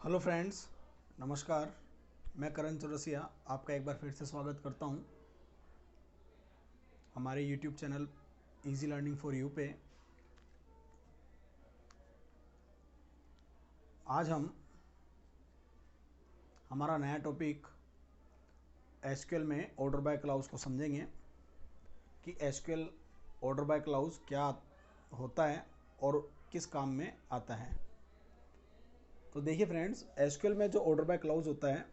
Hello friends, नमस्कार। मैं करण चौरसिया आपका एक बार फिर से स्वागत करता हूं हमारे YouTube channel easy learning for you पे। आज हम हमारा नया टॉपिक एसक्यूएल में ऑर्डर बाय क्लाउज को समझेंगे कि एसक्यूएल ऑर्डर बाय क्लाउज क्या होता है और किस काम में आता है। तो देखिए फ्रेंड्स, एसक्यूएल में जो ऑर्डर बाय क्लाउज होता है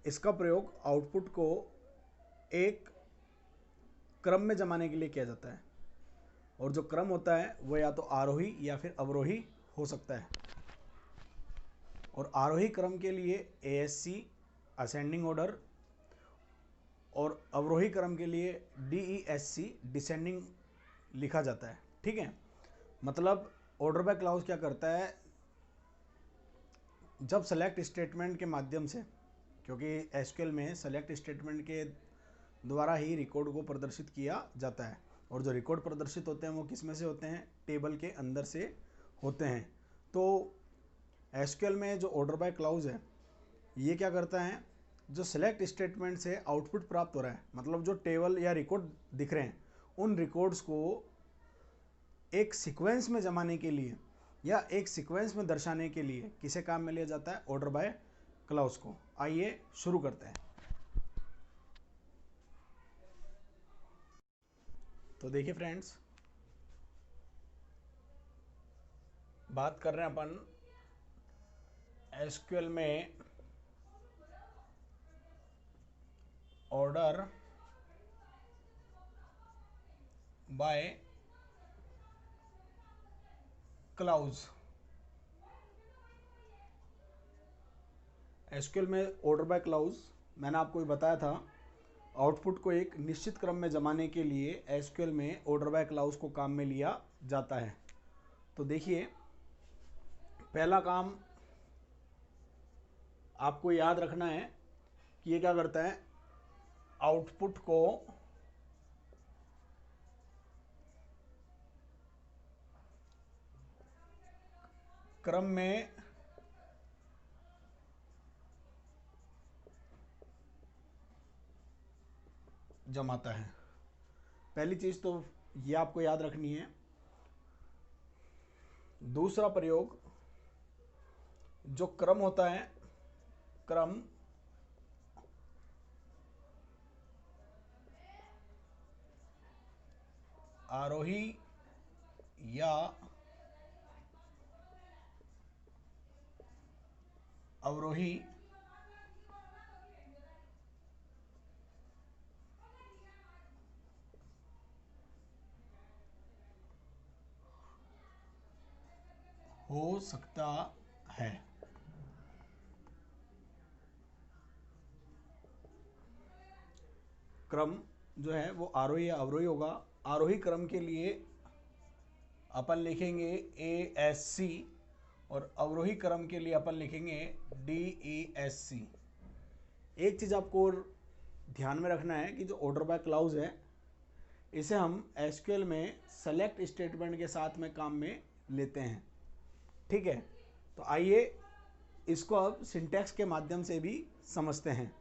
इसका प्रयोग आउटपुट को एक क्रम में जमाने के लिए किया जाता है और जो क्रम होता है वो या तो आरोही या फिर अवरोही हो सकता है। और आरोही क्रम के लिए ASC असेंडिंग ऑर्डर और अवरोही क्रम के लिए DESC डिसेंडिंग लिखा जाता है। ठीक है, मतलब ऑर्डर बाय क्लाउज क्या करता है, जब सेलेक्ट स्टेटमेंट के माध्यम से, क्योंकि एसक्यूएल में सेलेक्ट स्टेटमेंट के द्वारा ही रिकॉर्ड को प्रदर्शित किया जाता है और जो रिकॉर्ड प्रदर्शित होते हैं वो किस में से होते हैं, टेबल के अंदर से होते हैं। तो एसक्यूएल में जो ऑर्डर बाय क्लाउज है ये क्या करता है, जो सेलेक्ट स्टेटमेंट से आउटपुट प्राप्त हो रहा है, मतलब जो टेबल या रिकॉर्ड दिख रहे हैं उन रिकॉर्ड्स को एक सीक्वेंस में जमाने के लिए या एक सीक्वेंस में दर्शाने के लिए किसे काम में लिया जाता है, ऑर्डर बाय क्लाउज को। आइए शुरू करते हैं। तो देखिए फ्रेंड्स, बात कर रहे हैं अपन एसक्यूएल में ऑर्डर बाय क्लाउज। एसक्यूएल में ऑर्डर बाय क्लाउज मैंने आपको भी बताया था, आउटपुट को एक निश्चित क्रम में जमाने के लिए एसक्यूएल में ऑर्डर बाय क्लाउज को काम में लिया जाता है। तो देखिए, पहला काम आपको याद रखना है कि ये क्या करता है, आउटपुट को क्रम में जमाता है। पहली चीज तो ये आपको याद रखनी है। दूसरा प्रयोग, जो क्रम होता है, क्रम आरोही या अवरोही हो सकता है। क्रम जो है वो आरोही या अवरोही होगा। आरोही क्रम के लिए अपन लिखेंगे ASC और अवरोही क्रम के लिए अपन लिखेंगे DESC। एक चीज आपको और ध्यान में रखना है कि जो ऑर्डर बाय क्लाउज है इसे हम एसक्यूएल में सेलेक्ट स्टेटमेंट के साथ में काम में लेते हैं। ठीक है, तो आइए इसको अब सिंटैक्स के माध्यम से भी समझते हैं।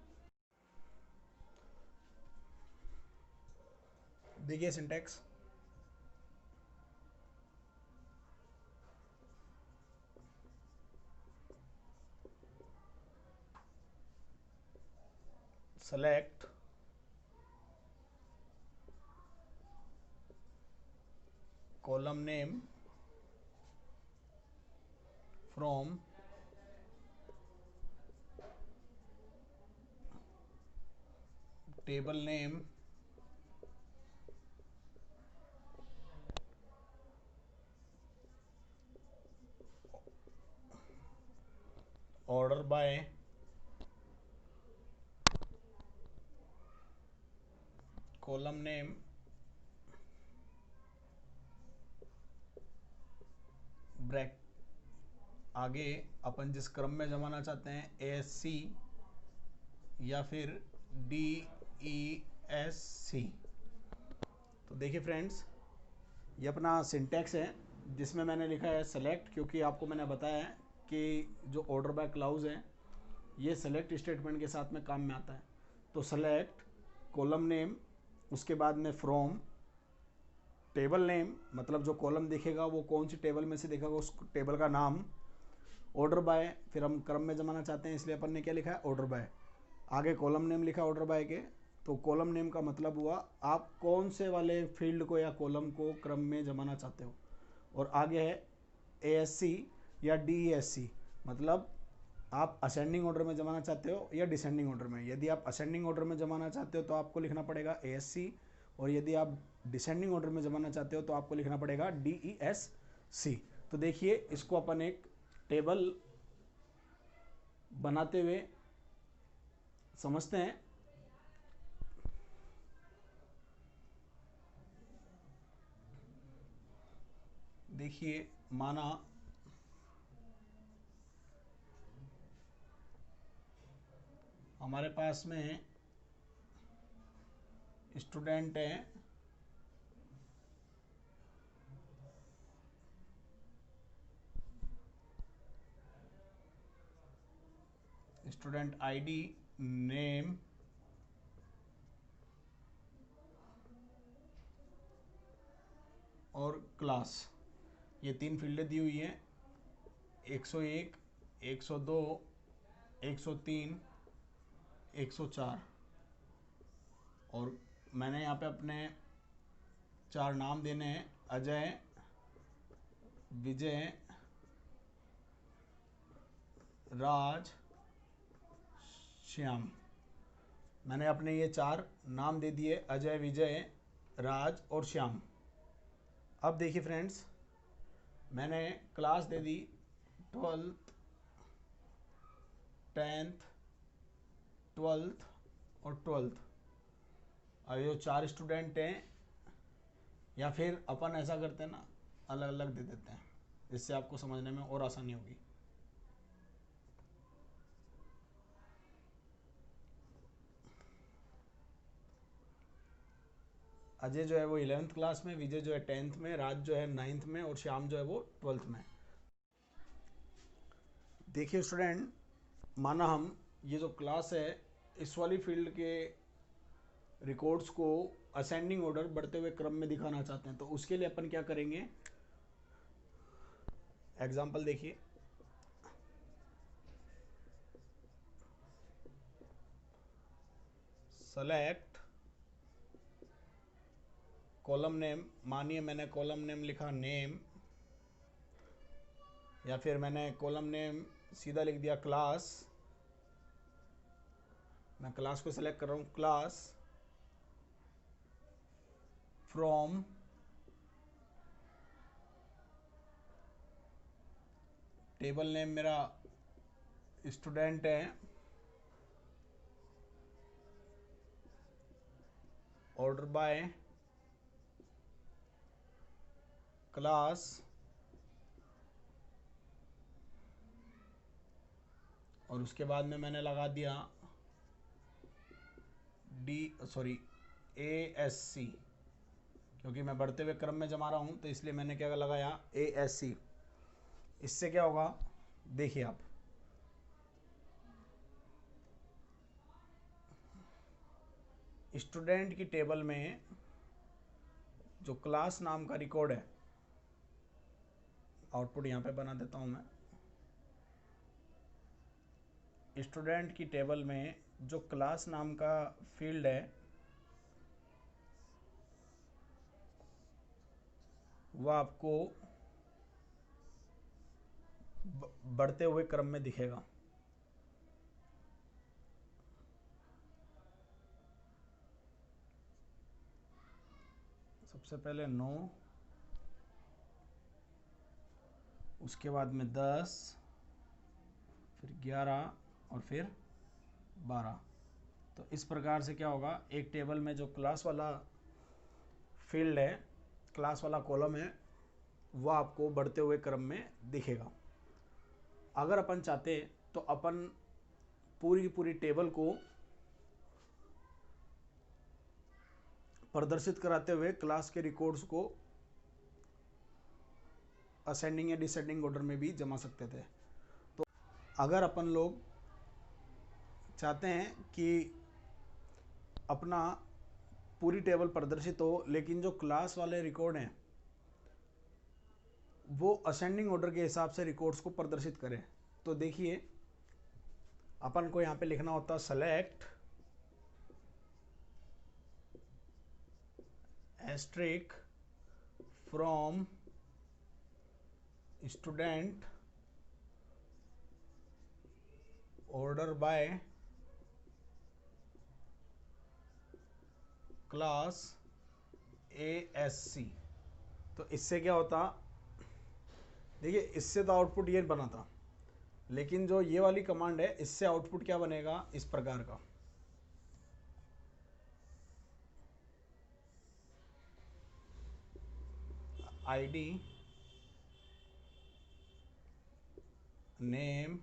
देखिए syntax, select column name from table name order by column name bracket, आगे अपन जिस क्रम में जमाना चाहते हैं ASC या फिर DESC। तो देखिए फ्रेंड्स, ये अपना सिंटैक्स है जिसमें मैंने लिखा है सेलेक्ट, क्योंकि आपको मैंने बताया है कि जो ऑर्डर बाय क्लाउज है ये सेलेक्ट स्टेटमेंट के साथ में काम में आता है। तो सेलेक्ट कॉलम नेम, उसके बाद में फ्रॉम टेबल नेम, मतलब जो कॉलम दिखेगा वो कौन सी टेबल में से दिखेगा उस टेबल का नाम, ऑर्डर बाय, फिर हम क्रम में जमाना चाहते हैं इसलिए अपन ने क्या लिखा है, ऑर्डर बाय, आगे कॉलम नेम लिखा ऑर्डर बाय के। तो कॉलम नेम का मतलब हुआ आप कौन से वाले फील्ड को या कॉलम को क्रम में जमाना चाहते हो। और आगे है ASC या DESC, मतलब आप असेंडिंग ऑर्डर में जमाना चाहते हो या डिसेंडिंग ऑर्डर में। यदि आप असेंडिंग ऑर्डर में जमाना चाहते हो तो आपको लिखना पड़ेगा ASC, और यदि आप डिसेंडिंग ऑर्डर में जमाना चाहते हो तो आपको लिखना पड़ेगा DESC। तो देखिए इसको अपन एक टेबल बनाते हुए समझते हैं। देखिए माना हमारे पास में स्टूडेंट है, स्टूडेंट ID, नेम, और क्लास, ये 3 फील्डें दी हुई हैं, 101, 102, 103, 104। और मैंने यहाँ पे अपने 4 नाम देने हैं, अजय, विजय, राज, श्याम। मैंने अपने ये 4 नाम दे दिए, अजय, विजय, राज और श्याम। अब देखिए फ्रेंड्स, मैंने क्लास दे दी 12th, 10th, 12th और 12th। अब ये 4 स्टूडेंट हैं, या फिर अपन ऐसा करते हैं ना, अलग अलग दे देते हैं, जिससे आपको समझने में और आसानी होगी। अजय जो है वो 11th क्लास में, विजय जो है 10th में, राज जो है 9th में और श्याम जो है वो 12th में। देखिए स्टूडेंट, माना हम ये जो क्लास है इस वाली फील्ड के रिकॉर्ड्स को असेंडिंग ऑर्डर, बढ़ते हुए क्रम में दिखाना चाहते हैं। तो उसके लिए अपन क्या करेंगे, एग्जाम्पल देखिए। सेलेक्ट कॉलम नेम, मानिए मैंने कॉलम नेम लिखा नेम, या फिर मैंने कॉलम नेम सीधा लिख दिया क्लास। मैं क्लास को सेलेक्ट कर रहा हूँ, क्लास फ्रॉम टेबल नेम मेरा स्टूडेंट है, ऑर्डर बाय क्लास, और उसके बाद में मैंने लगा दिया ASC, क्योंकि मैं बढ़ते हुए क्रम में जमा रहा हूं तो इसलिए मैंने क्या लगाया, ASC। इससे क्या होगा, देखिए आप, स्टूडेंट की टेबल में जो क्लास नाम का रिकॉर्ड है, आउटपुट यहां पे बना देता हूं मैं। स्टूडेंट की टेबल में जो क्लास नाम का फील्ड है वह आपको बढ़ते हुए क्रम में दिखेगा। सबसे पहले 9, उसके बाद में 10, फिर 11 और फिर 12। तो इस प्रकार से क्या होगा, एक टेबल में जो क्लास वाला फील्ड है, क्लास वाला कॉलम है, वह आपको बढ़ते हुए क्रम में दिखेगा। अगर अपन चाहते तो अपन पूरी की पूरी टेबल को प्रदर्शित कराते हुए क्लास के रिकॉर्ड्स को असेंडिंग या डिसेंडिंग ऑर्डर में भी जमा सकते थे। अगर अपन लोग चाहते हैं कि अपना पूरी टेबल प्रदर्शित हो, लेकिन जो क्लास वाले रिकॉर्ड हैं वो असेंडिंग ऑर्डर के हिसाब से रिकॉर्ड्स को प्रदर्शित करें, तो देखिए अपन को यहाँ पे लिखना होता है select asterisk from student order by class ASC। तो इससे क्या होता, देखिए इससे तो आउटपुट ये बना था, लेकिन जो ये वाली कमांड है इससे आउटपुट क्या बनेगा इस प्रकार का। ID नेम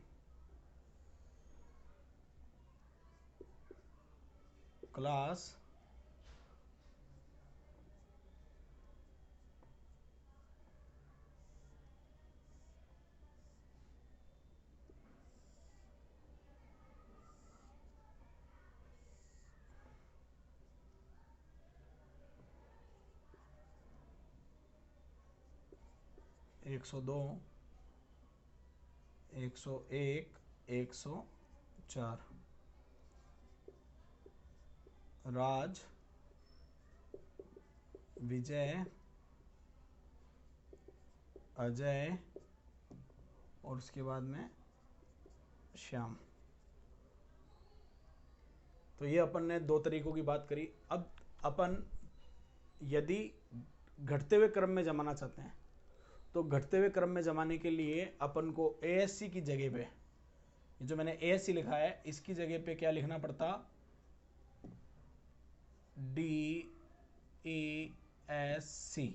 क्लास एक 102 101 104 राज विजय अजय और उसके बाद में श्याम। तो ये अपन ने दो तरीकों की बात करी। अब अपन यदि घटते हुए क्रम में जमाना चाहते हैं तो घटते हुए क्रम में जमाने के लिए अपन को ASC की जगह पे, ये जो मैंने ASC लिखा है इसकी जगह पे क्या लिखना पड़ता, DESC।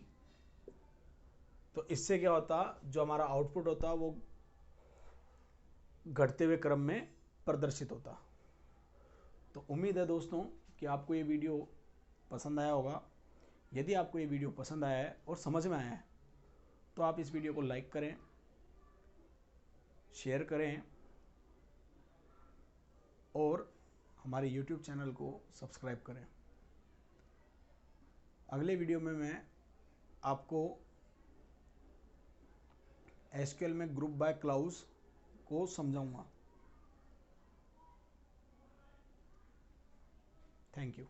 तो इससे क्या होता, जो हमारा आउटपुट होता वो घटते हुए क्रम में प्रदर्शित होता। तो उम्मीद है दोस्तों कि आपको ये वीडियो पसंद आया होगा। यदि आपको ये वीडियो पसंद आया है और समझ में आया है तो आप इस वीडियो को लाइक करें, शेयर करें और हमारे YouTube चैनल को सब्सक्राइब करें। अगले वीडियो में मैं आपको SQL में ग्रुप बाय क्लाउज को समझाऊंगा। Thank you.